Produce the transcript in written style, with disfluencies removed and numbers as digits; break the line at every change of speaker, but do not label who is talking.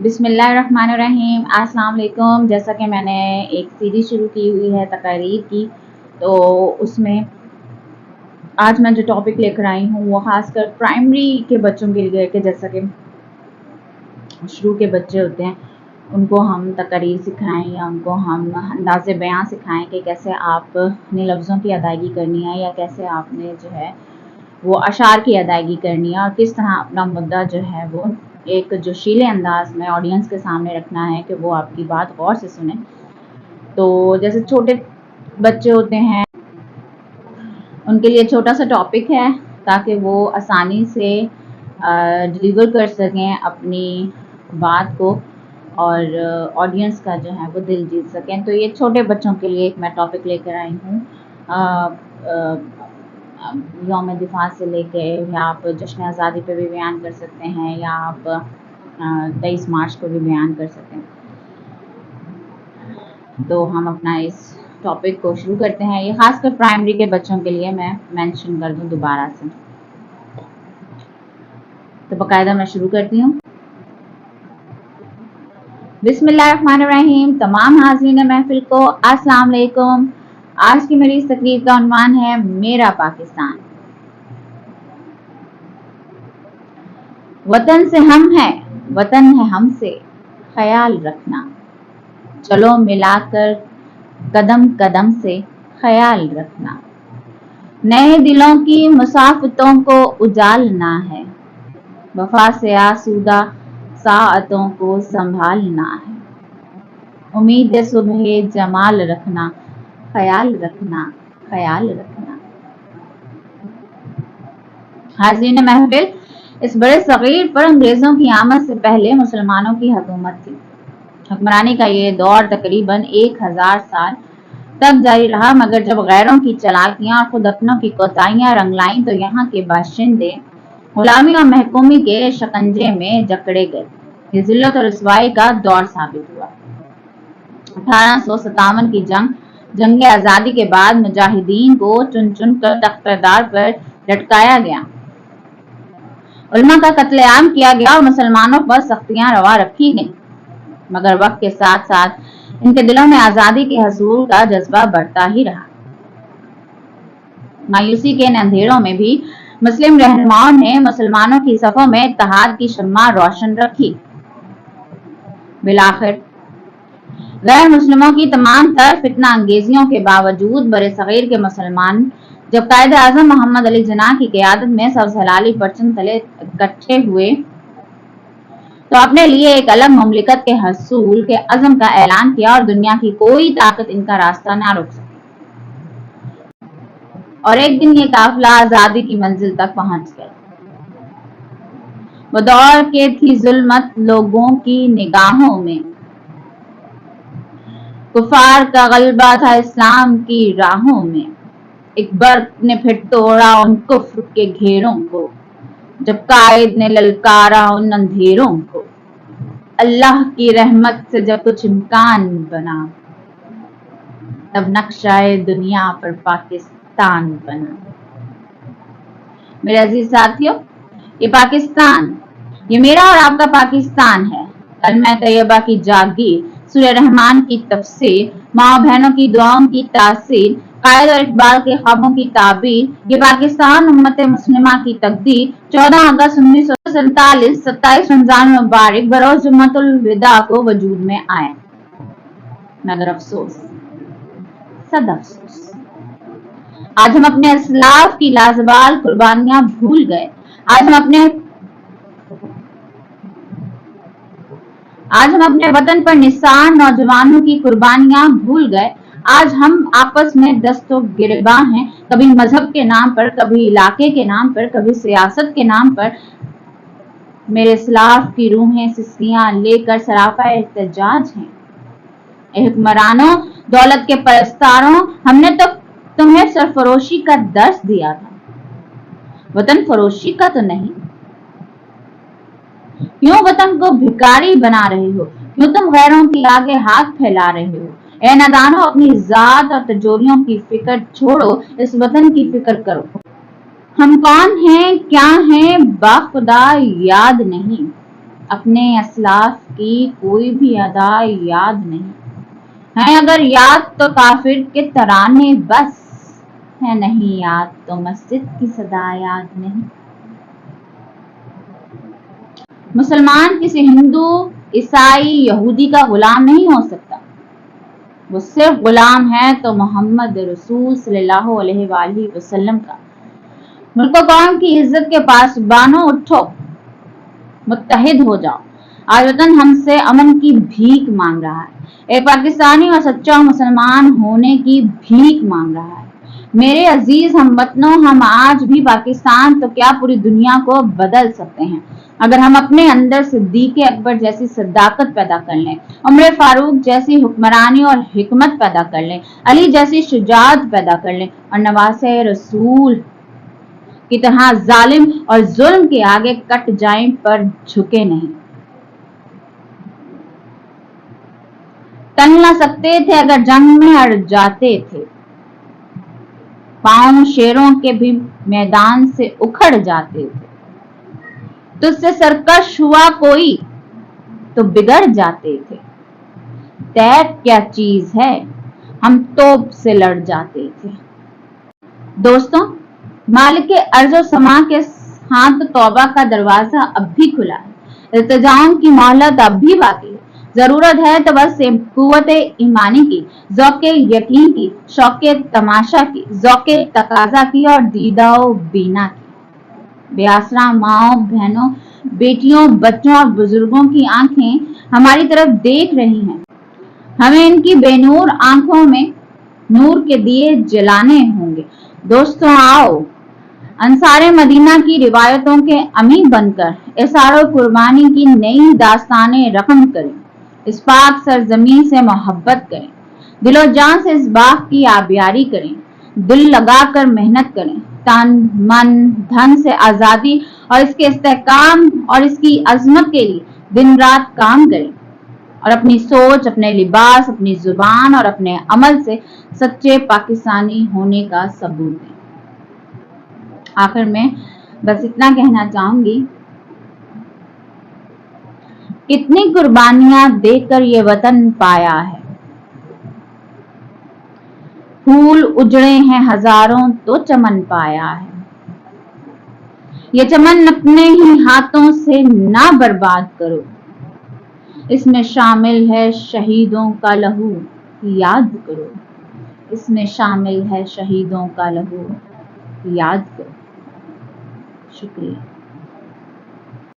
بسم اللہ الرحمن الرحیم۔ السلام علیکم۔ جیسا کہ میں نے ایک سیریز شروع کی ہوئی ہے تقاریر کی، تو اس میں آج میں جو ٹاپک لے کر آئی ہوں وہ خاص کر پرائمری کے بچوں کے لیے، کہ جیسا کہ شروع کے بچے ہوتے ہیں ان کو ہم تقاریر سکھائیں یا ان کو ہم انداز بیان سکھائیں کہ کیسے آپ نے لفظوں کی ادائیگی کرنی ہے یا کیسے آپ نے جو ہے وہ اشعار کی ادائیگی کرنی ہے، اور کس طرح اپنا مدعا جو ہے وہ ایک جوشیلے انداز میں آڈینس کے سامنے رکھنا ہے کہ وہ آپ کی بات غور سے سنیں۔ تو جیسے چھوٹے بچے ہوتے ہیں ان کے لیے چھوٹا سا ٹاپک ہے تاکہ وہ آسانی سے ڈلیور کر سکیں اپنی بات کو اور آڈینس کا جو ہے وہ دل جیت سکیں۔ تو یہ چھوٹے بچوں کے لیے ایک میں ٹاپک لے کر آئی ہوں، یوم دفاع سے لے کے، یا آپ جشن آزادی پہ بھی بیان کر سکتے ہیں یا آپ 23 مارچ کو بھی بیان کر سکتے ہیں۔ تو ہم اپنا اس ٹاپک کو شروع کرتے ہیں۔ یہ خاص کر پرائمری کے بچوں کے لیے میں مینشن کر دوں دوبارہ سے، تو باقاعدہ میں شروع کرتی ہوں۔ بسم اللہ الرحمن الرحیم۔ تمام حاضرین محفل کو السلام علیکم۔ آج کی میری اس تقریر کا عنوان ہے میرا پاکستان۔ وطن سے ہم ہے، وطن ہے ہم سے، خیال رکھنا، چلو ملا کر قدم قدم سے خیال رکھنا، نئے دلوں کی مسافتوں کو اجالنا ہے، وفا سے آسودہ ساعتوں کو سنبھالنا ہے، امید صبح جمال رکھنا، خیال رکھنا، خیال رکھنا۔ حاضرین محفل، اس بڑے صغیر پر انگریزوں کی آمد سے پہلے مسلمانوں کی حکومت تھی۔ حکمرانی کا یہ دور تقریباً 1000 سال تک جاری رہا، مگر جب غیروں کی چالاکیاں اور خود اپنوں کی کوتاہیاں رنگ لائیں تو یہاں کے باشندے غلامی اور محکومی کے شکنجے میں جکڑے گئے۔ یہ ذلت اور رسوائی کا دور ثابت ہوا۔ 1857 کی جنگ آزادی کے بعد مجاہدین کو چن چن کر تخت دار پر لٹکایا گیا، علماء کا قتل عام کیا گیا اور مسلمانوں پر سختیاں روا رکھی گئیں، مگر وقت کے ساتھ ساتھ ان کے دلوں میں آزادی کے حصول کا جذبہ بڑھتا ہی رہا۔ مایوسی کے ان اندھیروں میں بھی مسلم رہنماؤں نے مسلمانوں کی صفوں میں اتحاد کی شمع روشن رکھی۔ بالآخر غیر مسلموں کی تمام تر فتنہ انگیزیوں کے باوجود برصغیر کے مسلمان جب قائد اعظم محمد علی جناح کی قیادت میں سبز ہلالی پرچم تلے اکٹھے ہوئے تو اپنے لیے ایک الگ مملکت کے حصول کے عزم کا اعلان کیا، اور دنیا کی کوئی طاقت ان کا راستہ نہ روک سکی، اور ایک دن یہ قافلہ آزادی کی منزل تک پہنچ گیا۔ وہ دور کے تھی ظلمت لوگوں کی نگاہوں میں، کفار کا غلبہ تھا اسلام کی راہوں میں، ایک برق نے پھر توڑا ان کفر کے گھیروں کو، جب قائد نے للکارا ان اندھیروں کو، اللہ کی رحمت سے جب کچھ امکان بنا، تب نقشہ دنیا پر پاکستان بنا۔ میرے عزیز ساتھیوں، یہ پاکستان، یہ میرا اور آپ کا پاکستان ہے۔ کلمہ طیبہ کی جاگیر، سورہ رحمان کی تفسیر، ماں بہنوں کی دعاؤں کی تاثیر، قائد اور اقبال کے خوابوں کی تعبیر، یہ پاکستان امت مسلمہ کی تقدیر۔ 14 اگست 1947، 27 رمضان مبارک بروز جمعۃ الوداع کو وجود میں آئے، مگر افسوس، صد افسوس، آج ہم اپنے اسلاف کی لازوال قربانیاں بھول گئے۔ آج ہم اپنے وطن پر نثار نوجوانوں کی قربانیاں بھول گئے۔ آج ہم آپس میں دست و گریباں ہیں، کبھی مذہب کے نام پر، کبھی علاقے کے نام پر، کبھی سیاست کے نام پر۔ میرے اسلاف کی روحیں سسکیاں لے کر سراپا احتجاج ہیں۔ اے حکمرانوں، دولت کے پرستاروں، ہم نے تو تمہیں سرفروشی کا درس دیا تھا، وطن فروشی کا تو نہیں۔ کیوں وطن کو بھکاری بنا رہے ہو؟ کیوں تم غیروں کے آگے ہاتھ پھیلا رہے ہو؟ اے نادانو، اپنی ذات اور تجوریوں کی فکر چھوڑو، اس وطن کی فکر کرو۔ ہم کون ہیں، کیا ہیں، باخدا یاد نہیں، اپنے اسلاف کی کوئی بھی ادا یاد نہیں ہے، اگر یاد تو کافر کے ترانے بس ہے، نہیں یاد تو مسجد کی صدا یاد نہیں۔ مسلمان کسی ہندو، عیسائی، یہودی کا غلام نہیں ہو سکتا، وہ صرف غلام ہے تو محمد رسول صلی اللہ علیہ وآلہ وسلم کا۔ ملک و قوم کی عزت کے پاس بانو، اٹھو، متحد ہو جاؤ، آج وطن ہم سے امن کی بھیک مانگ رہا ہے، ایک پاکستانی اور سچا مسلمان ہونے کی بھیک مانگ رہا ہے۔ میرے عزیز ہم وطنوں، ہم آج بھی پاکستان تو کیا پوری دنیا کو بدل سکتے ہیں اگر ہم اپنے اندر صدیق اکبر جیسی صداقت پیدا کر لیں، عمر فاروق جیسی حکمرانی اور حکمت پیدا کر لیں، علی جیسی شجاعت پیدا کر لیں، اور نواسۂ رسول کی طرح ظالم اور ظلم کے آگے کٹ جائیں پر جھکے نہیں۔ ٹل نہ سکتے تھے اگر جنگ میں اڑ جاتے تھے، پاؤں شیروں کے بھی میدان سے اکھڑ جاتے تھے، تجھ سے سرکش ہوا کوئی تو بگڑ جاتے تھے، تیب کیا چیز ہے ہم توپ سے لڑ جاتے تھے۔ دوستوں، مالک ارض و سما کے ہاں تو توبہ کا دروازہ اب بھی کھلا ہے، التجاؤں کی مہلت اب بھی باقی ہے، ضرورت ہے تو بس قوت ایمانی کی، ذوق یقین کی، شوق تماشا کی، ذوق تقاضا کی اور دیدہ و بینا کی۔ بے آسرا ماؤں، بہنوں، بیٹیوں، بچوں اور بزرگوں کی آنکھیں ہماری طرف دیکھ رہی ہیں، ہمیں ان کی بے نور آنکھوں میں نور کے دیے جلانے ہوں گے۔ دوستوں، آؤ انصار مدینہ کی روایتوں کے امی بن کر اثار و قربانی کی نئی داستانیں رقم کریں، اس پاک سرزمین سے محبت کریں، دل و جان سے اس باغ کی آبیاری کریں، دل لگا کر محنت کریں، تن من دھن سے آزادی اور اس کے استحکام اور اس کی عظمت کے لیے دن رات کام کریں، اور اپنی سوچ، اپنے لباس، اپنی زبان اور اپنے عمل سے سچے پاکستانی ہونے کا ثبوت دیں۔ آخر میں بس اتنا کہنا چاہوں گی، کتنی قربانیاں دے کر یہ وطن پایا ہے، پھول اجڑے ہیں ہزاروں تو چمن پایا ہے، یہ چمن اپنے ہی ہاتھوں سے نہ برباد کرو، اس میں شامل ہے شہیدوں کا لہو یاد کرو، اس میں شامل ہے شہیدوں کا لہو یاد کرو۔ شکریہ۔